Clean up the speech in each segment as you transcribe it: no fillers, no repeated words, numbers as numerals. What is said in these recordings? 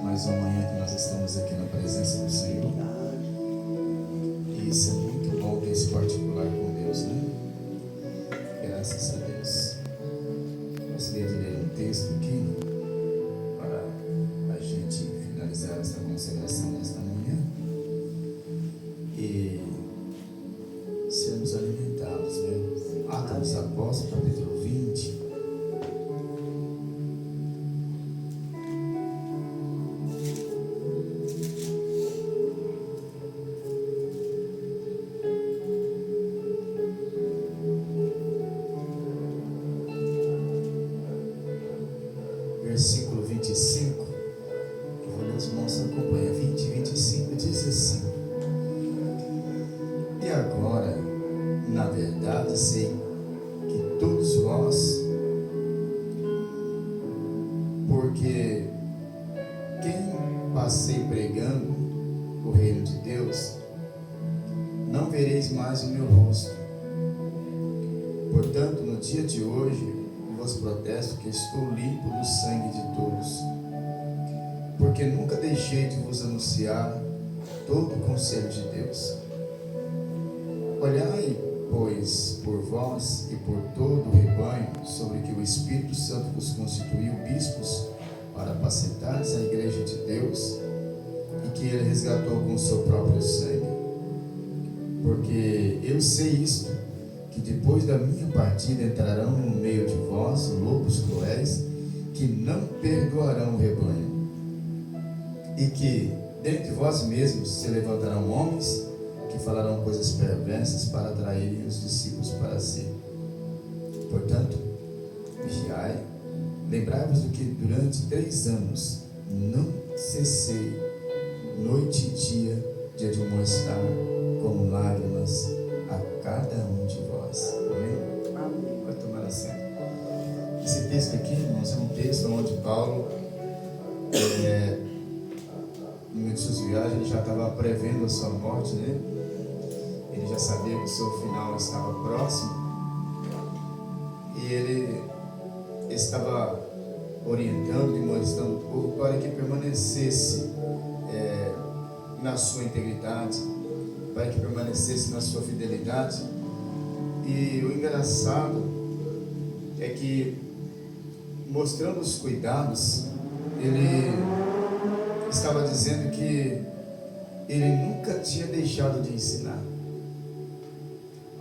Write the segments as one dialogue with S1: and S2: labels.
S1: Mais uma manhã que nós estamos aqui na presença do Senhor. E isso é muito bom ter esse particular com Deus, né? Graças a Deus. Gostaria de ler um texto aqui para a gente finalizar essa consagração nesta manhã e sermos alimentados, né? Atos dos Apóstolos, capítulo 20. Versículo 25, eu vou ler os irmãos acompanham, 20 e 25, diz assim: E agora, na verdade, sei que todos vós, porque quem passei pregando o reino de Deus, não vereis mais o meu rosto. Portanto, no dia de hoje, vos protesto que estou limpo do sangue de todos, porque nunca deixei de vos anunciar todo o conselho de Deus. Olhai, pois, por vós e por todo o rebanho, sobre que o Espírito Santo vos constituiu bispos para apacentardes a igreja de Deus, e que ele resgatou com o seu próprio sangue. Porque eu sei isto, que depois da minha partida entrarão no meio de vós lobos cruéis, que não perdoarão o rebanho, e que dentre vós mesmos se levantarão homens que falarão coisas perversas para atraírem os discípulos para si. Portanto, vigiai, lembrai-vos do que durante 3 anos não cessei, noite e dia de admoestar com lágrimas a cada um de vós. Amém?
S2: Amém.
S1: Vai tomar assento. Esse texto aqui, irmãos, é um texto onde Paulo, no meio de suas viagens, ele já estava prevendo a sua morte, né? Ele já sabia que o seu final estava próximo, e ele estava orientando e mostrando o povo para que permanecesse na sua integridade, para que permanecesse na sua fidelidade. E o engraçado é que, mostrando os cuidados, ele estava dizendo que ele nunca tinha deixado de ensinar.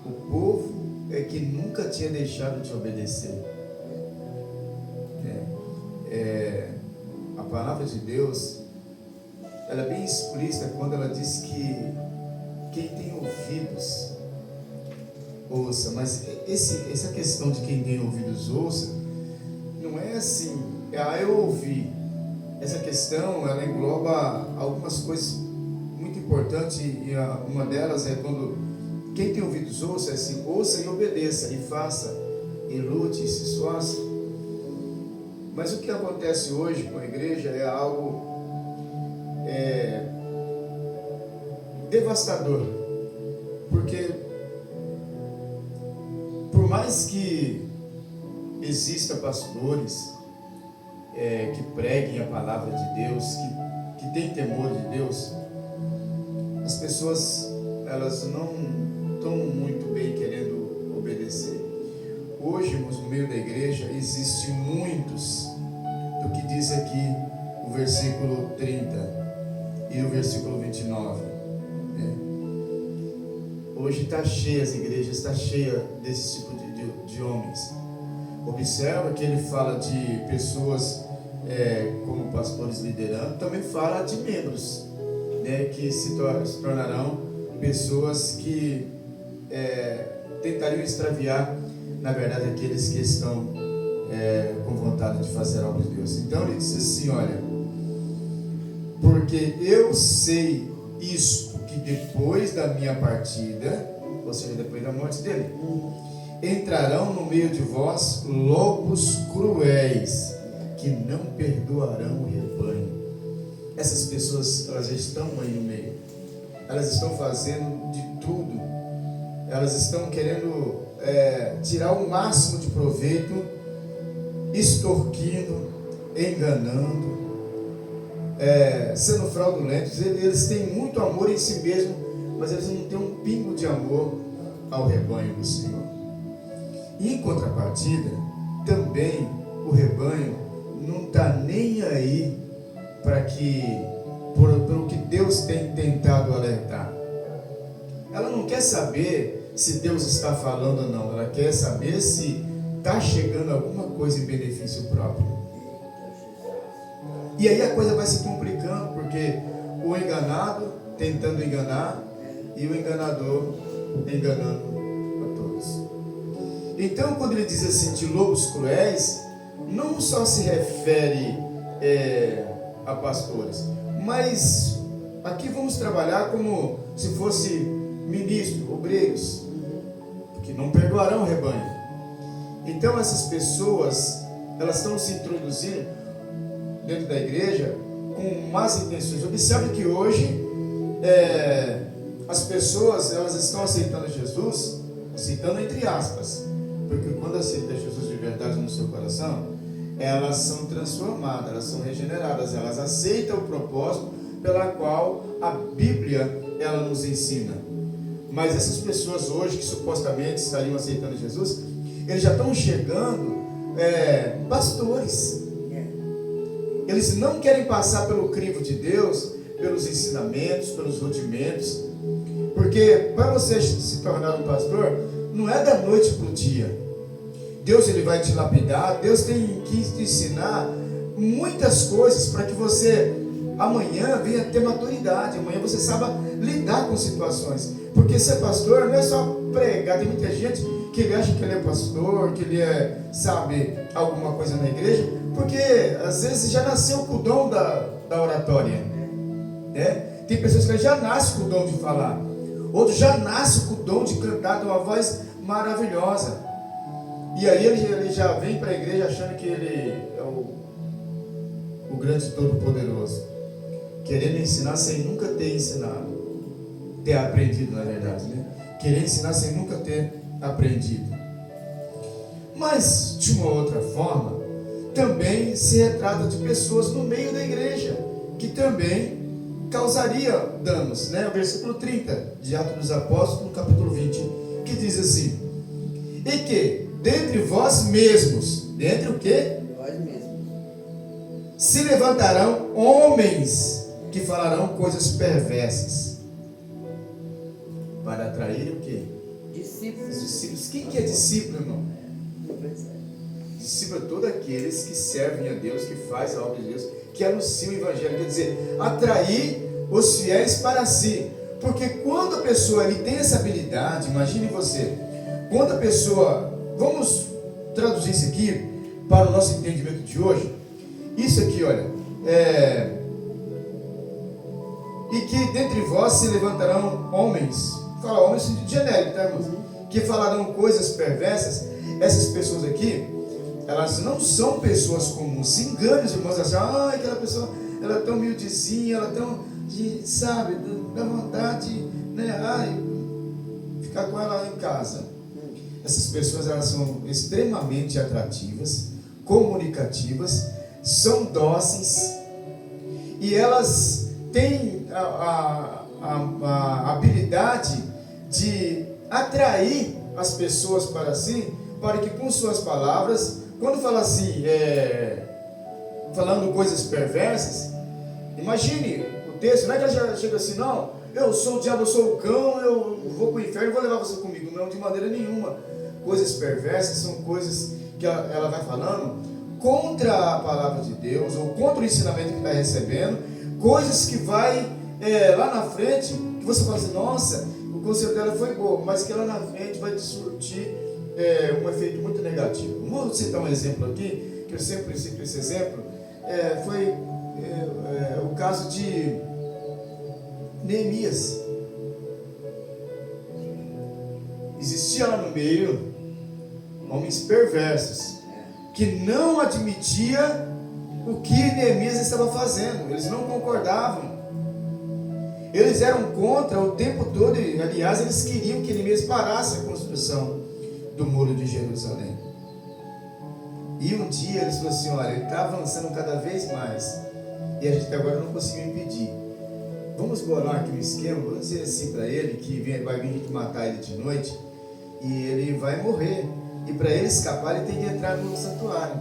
S1: O povo é que nunca tinha deixado de obedecer. A palavra de Deus, ela é bem explícita quando ela diz que quem tem ouvidos, ouça. Mas essa questão de quem tem ouvidos, ouça, não é assim, eu ouvi. Essa questão, ela engloba algumas coisas muito importantes, e uma delas é quando quem tem ouvidos, ouça, é assim: ouça e obedeça, e faça, e lute, e se esforce. Mas o que acontece hoje com a igreja é algo devastador, porque por mais que exista pastores que preguem a palavra de Deus, que têm temor de Deus, as pessoas, elas não estão muito bem querendo obedecer. Hoje, irmãos, no meio da igreja existem muitos, do que diz aqui o versículo 30 e o versículo 29. Hoje está cheia, as igrejas está cheia desse tipo de homens. Observa que ele fala de pessoas como pastores liderando, também fala de membros, que se tornarão pessoas que tentariam extraviar, na verdade, aqueles que estão com vontade de fazer a obra de Deus. Então ele diz assim: olha, porque eu sei isto, que depois da minha partida, ou seja, depois da morte dele, entrarão no meio de vós lobos cruéis, que não perdoarão o rebanho. Essas pessoas, elas já estão aí no meio, elas estão fazendo de tudo, elas estão querendo tirar o máximo de proveito, extorquindo, enganando, sendo fraudulentos, eles têm muito amor em si mesmo, mas eles não têm um pingo de amor ao rebanho do Senhor. E em contrapartida, também o rebanho não está nem aí para pelo que Deus tem tentado alertar. Ela não quer saber se Deus está falando ou não, ela quer saber se está chegando alguma coisa em benefício próprio. E aí a coisa vai se complicando, porque o enganado tentando enganar e o enganador enganando a todos. Então, quando ele diz assim, de lobos cruéis, não só se refere a pastores, mas aqui vamos trabalhar como se fosse ministro, obreiros, que não perdoarão o rebanho. Então essas pessoas, elas estão se introduzindo dentro da igreja com más intenções. Observe que hoje as pessoas, elas estão aceitando Jesus, aceitando entre aspas, porque quando aceita Jesus de verdade no seu coração, elas são transformadas, elas são regeneradas, elas aceitam o propósito pela qual a Bíblia ela nos ensina. Mas essas pessoas hoje que supostamente estariam aceitando Jesus, eles já estão chegando pastores. Eles não querem passar pelo crivo de Deus, pelos ensinamentos, pelos rudimentos, porque para você se tornar um pastor, não é da noite para o dia. Deus ele vai te lapidar, Deus tem que te ensinar muitas coisas para que você amanhã venha ter maturidade, amanhã você saiba lidar com situações. Porque ser pastor não é só pregar. Tem muita gente que ele acha que ele é pastor, que ele sabe alguma coisa na igreja, porque às vezes já nasceu com o dom da oratória, né? Tem pessoas que já nascem com o dom de falar, outros já nascem com o dom de cantar, de uma voz maravilhosa. E aí ele já vem para a igreja achando que ele é o grande todo-poderoso, querendo ensinar sem nunca ter ensinado, ter aprendido, na verdade, né? Querer ensinar sem nunca ter aprendido. Mas, de uma outra forma, também se retrata de pessoas no meio da igreja, que também causaria danos, né? O versículo 30 de Atos dos Apóstolos, no capítulo 20, que diz assim: e que dentre vós mesmos, dentre o quê? Vós mesmos, se levantarão homens que falarão coisas perversas, para atrair o quê? Discípulos. Discípulos. Quem que é discípulo, irmão? Discípulo é todos aqueles que servem a Deus, que fazem a obra de Deus, que anunciam o Evangelho. Quer dizer, atrair os fiéis para si. Porque quando a pessoa ele tem essa habilidade, imagine você, quando a pessoa, vamos traduzir isso aqui para o nosso entendimento de hoje. Isso aqui, olha, e que dentre vós se levantarão homens, fala homens de genérico, tá, irmãos? Que falarão coisas perversas. Essas pessoas aqui, elas não são pessoas comuns. Se engane os irmãos, assim, aquela pessoa, ela é tão humildezinha, ela é tão, sabe, dá vontade, né, ficar com ela em casa. Essas pessoas, elas são extremamente atrativas, comunicativas, são dóceis, e elas têm a habilidade de atrair as pessoas para si, para que com suas palavras, quando fala assim, falando coisas perversas, imagine o texto, não é que ela já chega assim, não, eu sou o diabo, eu sou o cão, eu vou para o inferno, vou levar você comigo. Não, de maneira nenhuma. Coisas perversas são coisas que ela vai falando contra a palavra de Deus, ou contra o ensinamento que está recebendo, coisas que vai lá na frente, que você fala assim, nossa, o conselho dela foi bom, mas que lá na frente vai te surtir um efeito muito negativo. Vou citar um exemplo aqui, que eu sempre cito esse exemplo, foi o caso de Neemias. Existia lá no meio homens perversos, que não admitia o que Neemias estava fazendo, eles não concordavam, eles eram contra o tempo todo, e, aliás, eles queriam que Neemias parasse a construção do muro de Jerusalém. E um dia eles falaram assim, olha, ele está avançando cada vez mais, e a gente até agora não conseguiu impedir. Vamos bolar aqui um esquema, vamos dizer assim para ele, que vai vir gente matar ele de noite, e ele vai morrer. E para ele escapar, ele tem que entrar no santuário.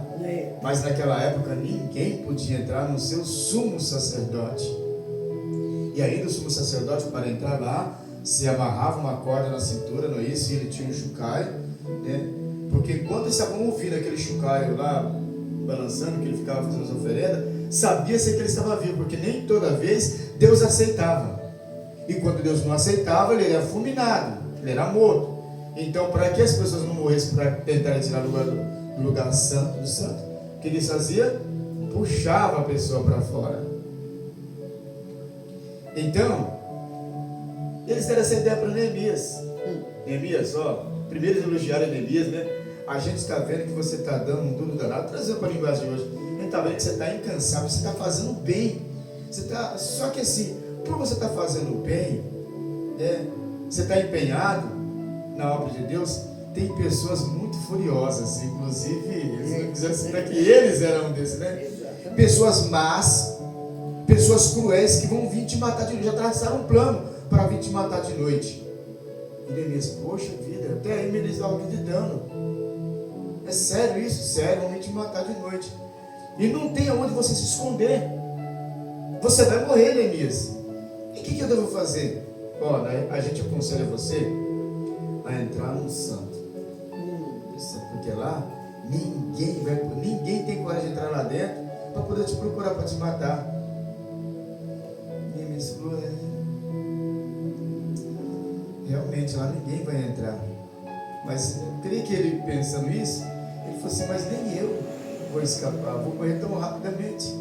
S1: Mas naquela época, ninguém podia entrar no seu sumo sacerdote. E ainda o sumo sacerdote, para entrar lá, se amarrava uma corda na cintura, não é isso? E ele tinha um chocalho, né? Porque enquanto eles estavam ouvindo aquele chocalho lá, balançando, que ele ficava fazendo as oferendas, sabia-se que ele estava vivo, porque nem toda vez Deus aceitava. E quando Deus não aceitava, ele era fulminado, ele era morto. Então, para que as pessoas não morressem para tentar tirar do lugar santo do santo, o que eles faziam? Puxava a pessoa para fora. Então, eles deram essa ideia para Neemias. Neemias, primeiro eles elogiaram Neemias, né? A gente está vendo que você está dando um duro danado, trazendo para a linguagem de hoje. A gente está vendo que você está incansável, você está fazendo bem. Só que assim, por você estar fazendo bem, você está empenhado na obra de Deus, tem pessoas muito furiosas, inclusive, eles não quiseram citar que eles eram desses, né? Pessoas más, pessoas cruéis que vão vir te matar de noite, já traçaram um plano para vir te matar de noite. E Neemias, poxa vida, até aí eles estavam acreditando. É sério isso? Sério, vão vir te matar de noite. E não tem aonde você se esconder. Você vai morrer, Neemias. E o que eu devo fazer? A gente aconselha você a entrar no santo. Porque lá ninguém tem coragem de entrar lá dentro para poder te procurar, para te matar. Neemias falou, realmente lá ninguém vai entrar. Mas eu creio que ele pensando isso, ele falou assim, mas nem eu vou escapar, vou morrer tão rapidamente.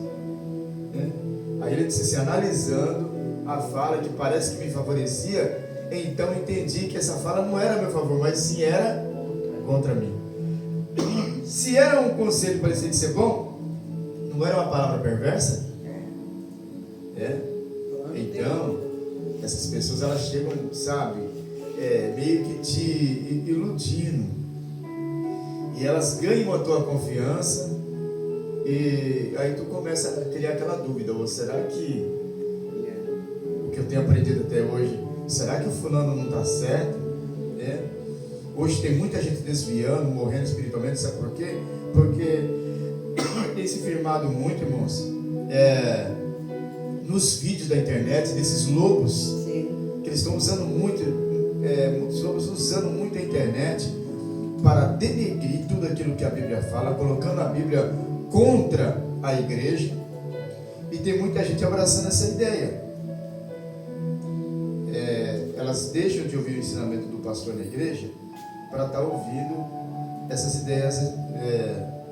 S1: Aí ele disse assim, analisando a fala que parece que me favorecia, então entendi que essa fala não era a meu favor, mas sim era contra mim. Se era um conselho parecido de ser bom, não era uma palavra perversa? Então, essas pessoas elas chegam, sabe, meio que te iludindo. E elas ganham a tua confiança. E aí tu começa a criar aquela dúvida, ou será que o que eu tenho aprendido até hoje, será que o fulano não está certo? Hoje tem muita gente desviando, morrendo espiritualmente, sabe por quê? Porque tem se firmado muito, irmãos, nos vídeos da internet, desses lobos, que eles estão usando muito, muitos lobos usando muito a internet para denegrir tudo aquilo que a Bíblia fala, colocando a Bíblia contra a igreja, e tem muita gente abraçando essa ideia. Elas deixam de ouvir o ensinamento do pastor na igreja para estar ouvindo essas ideias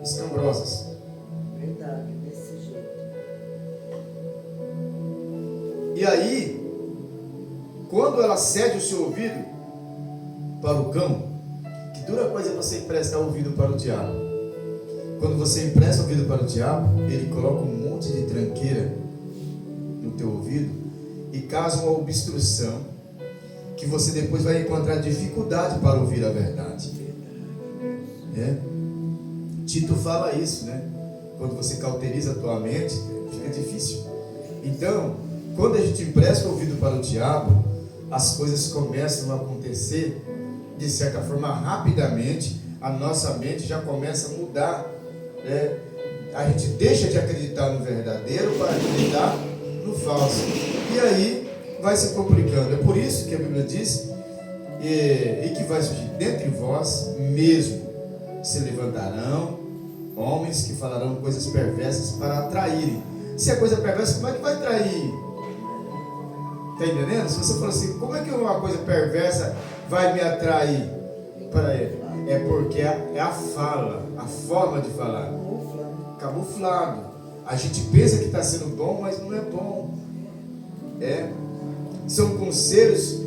S1: escambrosas.
S2: Verdade, desse jeito.
S1: E aí, quando ela cede o seu ouvido para o cão, que dura coisa é você emprestar ouvido para o diabo. Quando você empresta ouvido para o diabo, ele coloca um monte de tranqueira no teu ouvido e causa uma obstrução que você depois vai encontrar dificuldade para ouvir a verdade. Tito fala isso, né? Quando você cauteriza a tua mente, fica difícil. Então, quando a gente empresta o ouvido para o diabo, as coisas começam a acontecer de certa forma rapidamente, a nossa mente já começa a mudar. A gente deixa de acreditar no verdadeiro para acreditar no falso. E aí vai se complicando. É por isso que a Bíblia diz e que vai surgir dentre vós mesmo se levantarão homens que falarão coisas perversas para atraírem. Se é coisa perversa, como é que vai atrair? Está entendendo? Se você falar assim, como é que uma coisa perversa vai me atrair para ele? É porque é a fala, a forma de falar. Camuflado. A gente pensa que está sendo bom, mas não é bom. São conselhos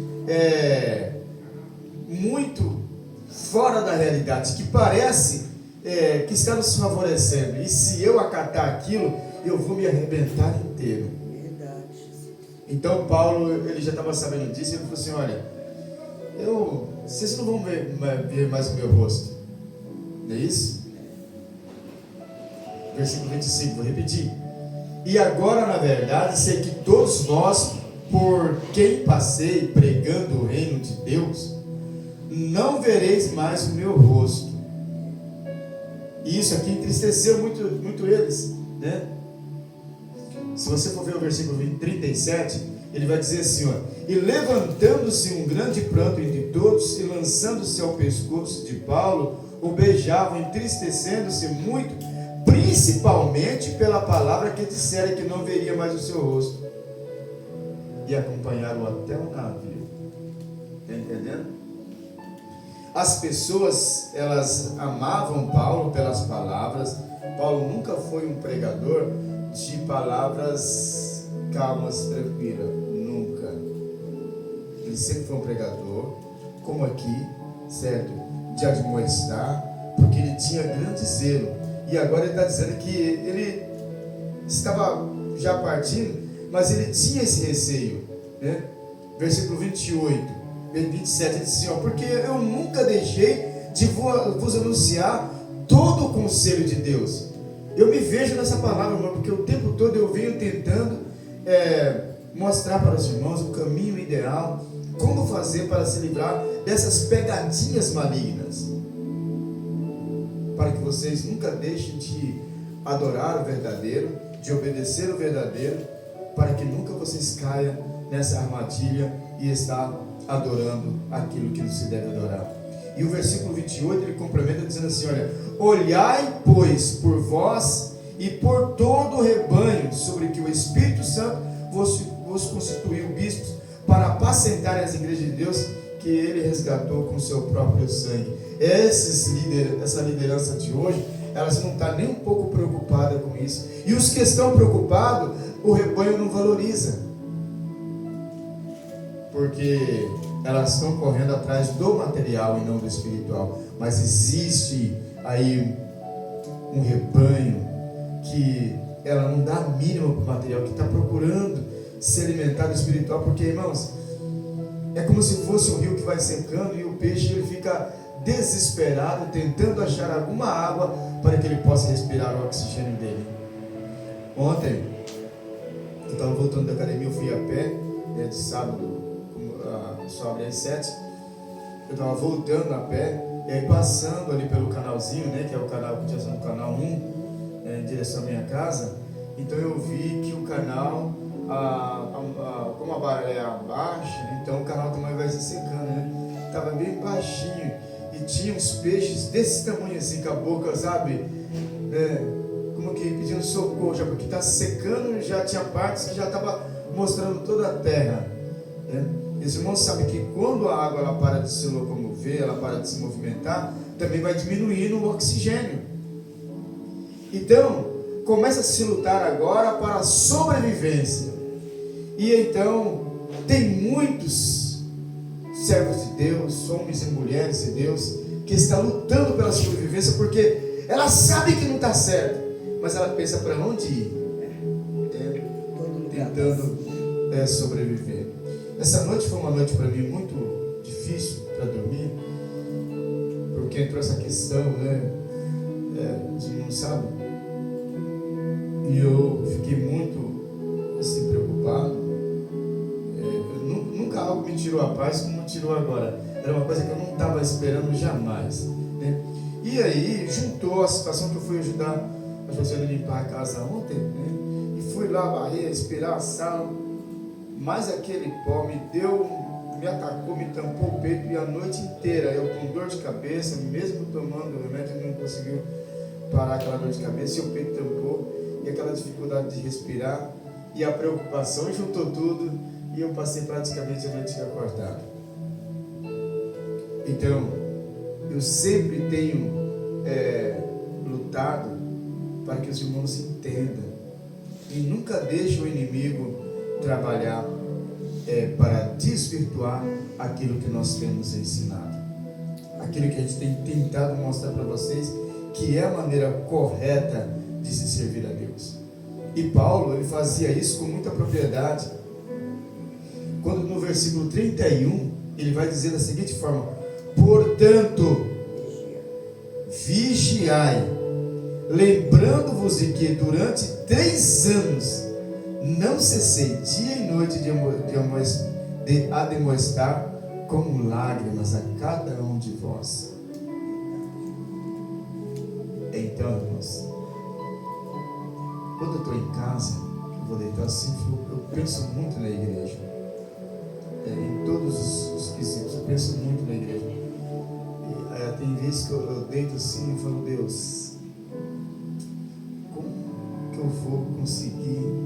S1: muito fora da realidade, que parece que está nos favorecendo. E se eu acatar aquilo, eu vou me arrebentar inteiro.
S2: Verdade.
S1: Então Paulo, ele já estava sabendo disso, ele falou assim, olha, vocês não vão ver mais o meu rosto. Não é isso? Versículo 25, vou repetir. E agora, na verdade, sei que todos vós, por quem passei pregando o reino de Deus, não vereis mais o meu rosto. E isso aqui entristeceu muito eles, né? Se você for ver o versículo 37, ele vai dizer assim, ó: e levantando-se um grande pranto entre todos, e lançando-se ao pescoço de Paulo, o beijavam, entristecendo-se muito, principalmente pela palavra que dissera que não veria mais o seu rosto. E acompanharam até o navio. Está entendendo? As pessoas, elas amavam Paulo pelas palavras. Paulo nunca foi um pregador de palavras calmas, tranquilas. Nunca. Ele sempre foi um pregador, como aqui, certo? De admoestar, porque ele tinha grande zelo. E agora ele está dizendo que ele estava já partindo, mas ele tinha esse receio, né? Versículo 27, ele diz assim, ó: porque eu nunca deixei de vos anunciar todo o conselho de Deus. Eu me vejo nessa palavra, irmão, porque o tempo todo eu venho tentando mostrar para os irmãos o caminho ideal, como fazer para se livrar dessas pegadinhas malignas, para que vocês nunca deixem de adorar o verdadeiro, de obedecer o verdadeiro, para que nunca vocês caiam nessa armadilha e estar adorando aquilo que não se deve adorar. E o versículo 28 ele complementa dizendo assim, olha: olhai pois por vós e por todo o rebanho, sobre que o Espírito Santo vos constituiu bispos, para apacentarem as igrejas de Deus, que ele resgatou com seu próprio sangue. Essa liderança de hoje, elas não está nem um pouco preocupada com isso. E os que estão preocupados, o rebanho não valoriza, porque elas estão correndo atrás do material e não do espiritual. Mas existe aí um rebanho que ela não dá a mínima para o material, que está procurando se alimentar do espiritual, porque, irmãos, é como se fosse um rio que vai secando e o peixe ele fica desesperado, tentando achar alguma água para que ele possa respirar o oxigênio dele. Ontem, eu estava voltando da academia, eu fui a pé, de sábado, só abre às 7, eu estava voltando a pé, e aí passando ali pelo canalzinho, né, que é o canal que tinha no canal 1, em direção à minha casa. Então eu vi que o canal, como a maré é baixa, então o canal também vai se secando, né? Estava bem baixinho, e tinha uns peixes desse tamanho assim, com a boca, sabe, como que pedindo socorro, já porque está secando, já tinha partes que já estava mostrando toda a terra, né? Os irmãos sabem que quando a água ela para de se locomover, ela para de se movimentar, também vai diminuindo o oxigênio. Então, começa a se lutar agora para a sobrevivência. E então, tem muitos servos de Deus, homens e mulheres de Deus, que estão lutando pela sobrevivência, porque ela sabe que não está certo, mas ela pensa para onde ir, tentando sobreviver. Essa noite foi uma noite para mim muito difícil para dormir, porque entrou essa questão, de não sabe, e eu fiquei muito assim preocupado. Nunca algo me tirou a paz como tirou agora. Era uma coisa que eu não estava esperando jamais, né? E aí juntou a situação que eu fui ajudar a Josiane a limpar a casa ontem, né? E fui lá varrer, respirar a sala. Mas aquele pó me atacou, me tampou o peito, e a noite inteira eu com dor de cabeça, mesmo tomando o remédio, não conseguiu parar aquela dor de cabeça, e o peito tampou, e aquela dificuldade de respirar, e a preocupação, juntou tudo, e eu passei praticamente a noite acordado. Então, eu sempre tenho lutado para que os irmãos entendam, e nunca deixo o inimigo trabalhar para desvirtuar aquilo que nós temos ensinado, aquilo que a gente tem tentado mostrar para vocês, que é a maneira correta de se servir a Deus. E Paulo, ele fazia isso com muita propriedade, quando no versículo 31, ele vai dizer da seguinte forma: portanto, vigiai, lembrando-vos de que durante 3 anos não cessei dia e noite de admoestar com lágrimas a cada um de vós. Então, irmãos, quando eu estou em casa, eu vou deitar assim, eu penso muito na igreja. Em todos os quesitos, eu penso muito na igreja. E, tem vezes que eu deito assim e falo, Deus, como que eu vou conseguir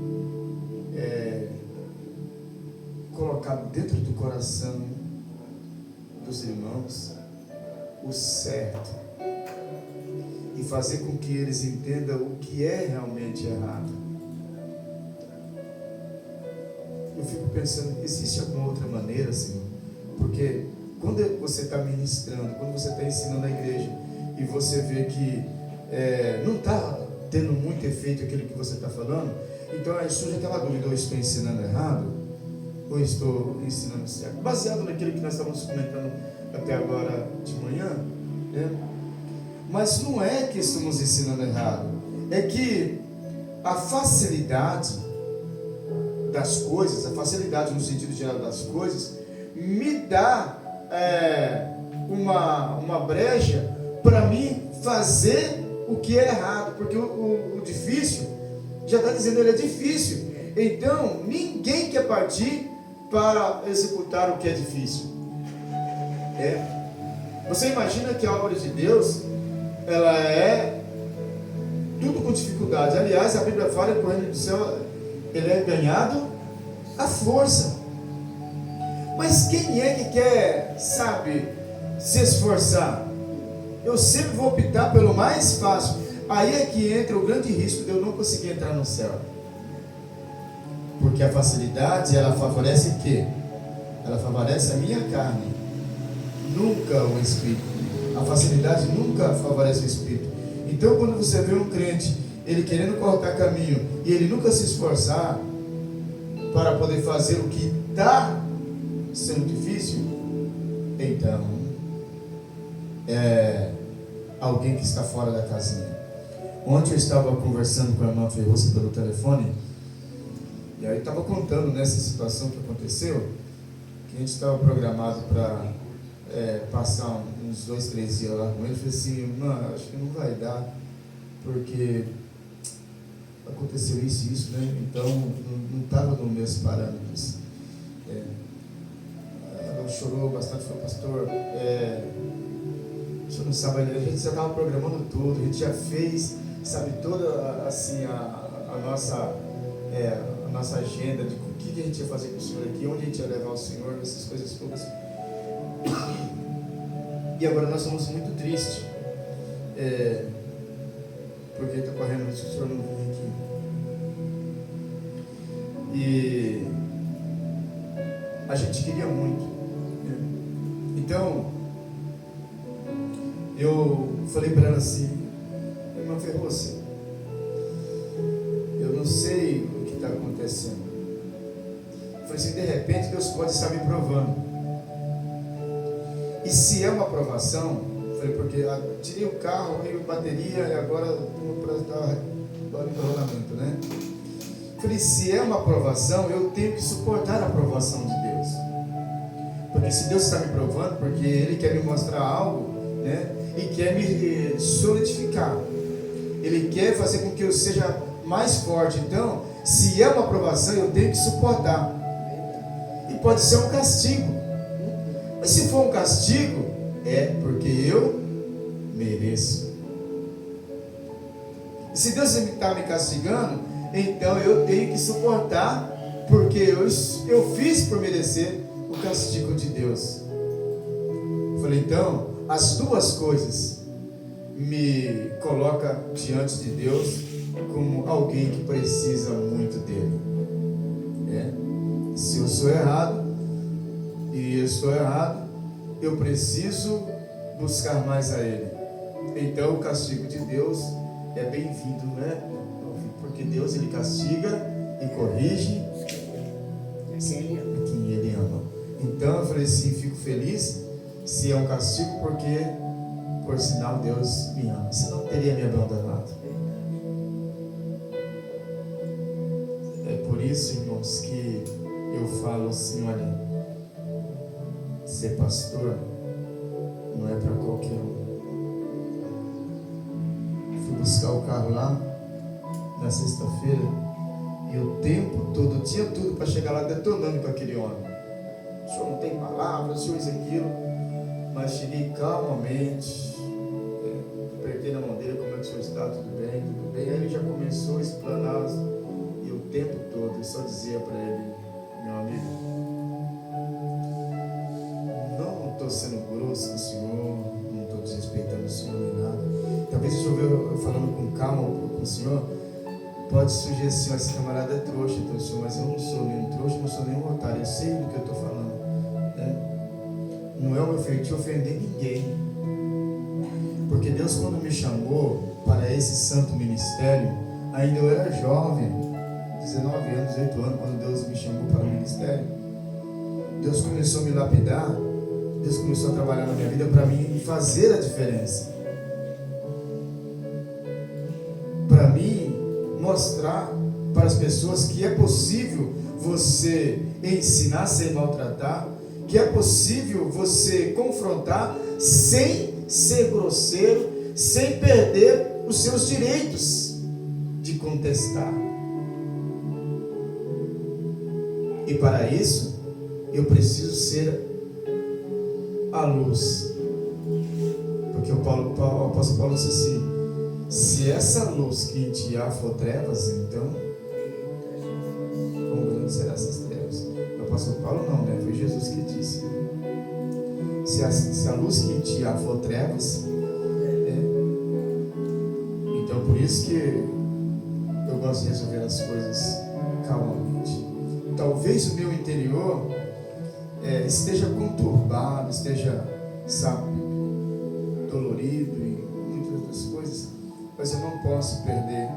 S1: colocar dentro do coração dos irmãos o certo e fazer com que eles entendam o que é realmente errado? Eu fico pensando, existe alguma outra maneira, Senhor? Porque quando você está ministrando, quando você está ensinando na igreja e você vê que não está tendo muito efeito aquilo que você está falando, então aí surge aquela dúvida: ou estou ensinando errado, ou estou ensinando certo? Baseado naquilo que nós estamos comentando até agora de manhã, né? Mas não é que estamos ensinando errado, é que a facilidade das coisas, a facilidade no sentido geral das coisas, me dá uma brecha para mim fazer o que é errado, porque o difícil, já está dizendo, ele é difícil. Então, ninguém quer partir para executar o que é difícil. Você imagina que a obra de Deus, ela é tudo com dificuldade. Aliás, a Bíblia fala que o reino do céu, ele é ganhado à força. Mas quem é que quer, se esforçar? Eu sempre vou optar pelo mais fácil. Aí é que entra o grande risco de eu não conseguir entrar no céu. Porque a facilidade, ela favorece o quê? Ela favorece a minha carne, nunca o Espírito. A facilidade nunca favorece o Espírito. Então, quando você vê um crente, ele querendo cortar caminho, e ele nunca se esforçar para poder fazer o que está sendo difícil, então alguém que está fora da casinha. Ontem eu estava conversando com a irmã Ferroça pelo telefone, e aí estava contando nessa situação que aconteceu, que a gente estava programado para passar uns 2, 3 dias lá com ele. Eu falei assim, irmã, acho que não vai dar, porque aconteceu isso e isso, né? Então não estava nos meus parâmetros. Ela chorou bastante, falou, pastor, o senhor não sabe, a gente já estava programando tudo, a gente já fez, toda assim, a nossa agenda de o que a gente ia fazer com o senhor aqui, onde a gente ia levar o senhor, essas coisas todas. E agora nós somos muito tristes, porque está correndo risco, o senhor não vem aqui. E a gente queria muito. Então, eu falei para ela assim, irmã Ferroça, eu não sei o que está acontecendo. Eu falei assim, de repente Deus pode estar me provando. E se é uma aprovação, eu falei, porque tirei o carro, veio bateria e agora estou para dar enrolamento, né? Eu falei, se é uma aprovação, eu tenho que suportar a aprovação de Deus. Porque se Deus está me provando, porque Ele quer me mostrar algo, né? E quer me solidificar. Ele quer fazer com que eu seja mais forte. Então, se é uma aprovação, eu tenho que suportar. E pode ser um castigo. Mas se for um castigo, é porque eu mereço. E se Deus está me castigando, então eu tenho que suportar, porque eu fiz por merecer o castigo de Deus. Eu falei, então, as duas coisas me colocam diante de Deus como alguém que precisa muito dele. Se eu sou errado, e eu estou errado, eu preciso buscar mais a Ele. Então o castigo de Deus é bem-vindo, né? Porque Deus, Ele castiga e corrige quem Ele ama. Então eu falei assim, fico feliz se é um castigo, porque por sinal Deus me ama, senão não teria me abandonado. É por isso, irmãos, que eu falo assim, olha, ser pastor não é para qualquer um. Fui buscar o carro lá na sexta-feira e o tempo todo, tinha tudo para chegar lá detonando com aquele homem. O senhor não tem palavras, o senhor isso, aquilo, mas cheguei calmamente, apertei na mão dele, como é que o senhor está, tudo bem, aí ele já começou a explanar, e o tempo todo eu só dizia para ele, meu amigo, não estou sendo grosso com o senhor, não estou desrespeitando o senhor nem nada, talvez se eu falando com calma com o senhor, pode surgir assim, ó, esse camarada é trouxa, então, senhor, mas eu não sou nem um trouxa, não sou nem um otário, eu sei do que eu estou falando, né? Não é o meu feitio ofender ninguém, porque Deus, quando me chamou para esse santo ministério, ainda eu era jovem, 19 anos, 18 anos, quando Deus me chamou para o ministério, Deus começou a me lapidar, Deus começou a trabalhar na minha vida para mim fazer a diferença, para mim mostrar para as pessoas que é possível você ensinar sem maltratar, que é possível você confrontar sem ser grosseiro, sem perder os seus direitos de contestar. E para isso, eu preciso ser a luz. Porque o apóstolo Paulo disse assim, se essa luz que em ti há for trevas, então como grandes serão essas trevas? O apóstolo Paulo não, né? Foi Jesus que disse. Se a luz que em ti há for trevas, então por isso que eu gosto de resolver as coisas calmamente. Talvez o meu interior esteja conturbado, esteja, sabe, dolorido e muitas outras coisas, mas eu não posso perder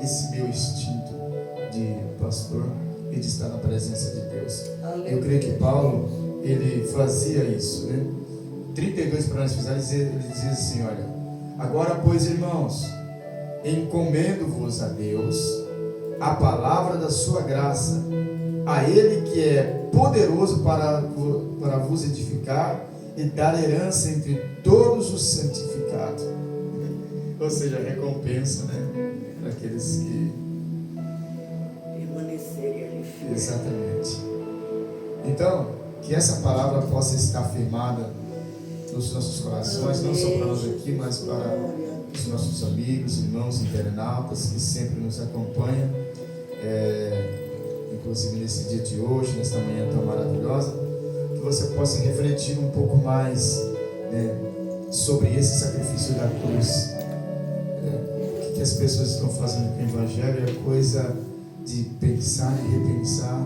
S1: esse meu instinto de pastor e de estar na presença de Deus. Eu creio que Paulo, ele fazia isso, né? 32 para nós finalizar, ele diz assim, olha, agora pois, irmãos, encomendo-vos a Deus, a palavra da sua graça, a Ele que é poderoso para vos edificar e dar herança entre todos os santificados. Ou seja, recompensa, né? Para aqueles que
S2: permanecerem ali firmes.
S1: Exatamente. Então, que essa palavra possa estar firmada nos nossos corações, não só para nós aqui, mas para os nossos amigos, irmãos internautas que sempre nos acompanham, inclusive nesse dia de hoje, nesta manhã tão maravilhosa, que você possa refletir um pouco mais, né, sobre esse sacrifício da cruz. O que as pessoas estão fazendo com o Evangelho é coisa de pensar e repensar,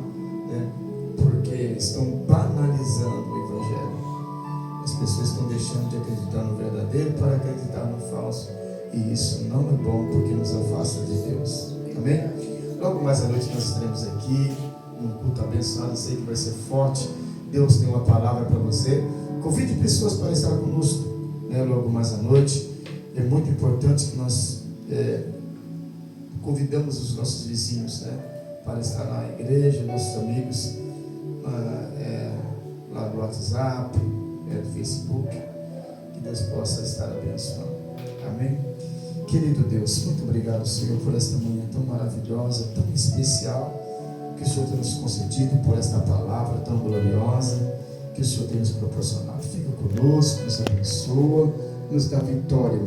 S1: né, porque estão banalizando o Evangelho. As pessoas estão deixando de acreditar no verdadeiro para acreditar no falso, e isso não é bom, porque nos afasta de Deus. Amém? Logo mais à noite nós estaremos aqui num culto abençoado, sei que vai ser forte. Deus tem uma palavra para você. Convide pessoas para estar conosco, né, logo mais à noite. É muito importante que nós convidamos os nossos vizinhos, né, para estar na igreja, nossos amigos lá do WhatsApp, do Facebook, que Deus possa estar abençoando. Amém? Querido Deus, muito obrigado, Senhor, por esta manhã tão maravilhosa, tão especial, que o Senhor tem nos concedido, por esta palavra tão gloriosa, que o Senhor tem nos proporcionado. Fica conosco, nos abençoa, nos dá vitória,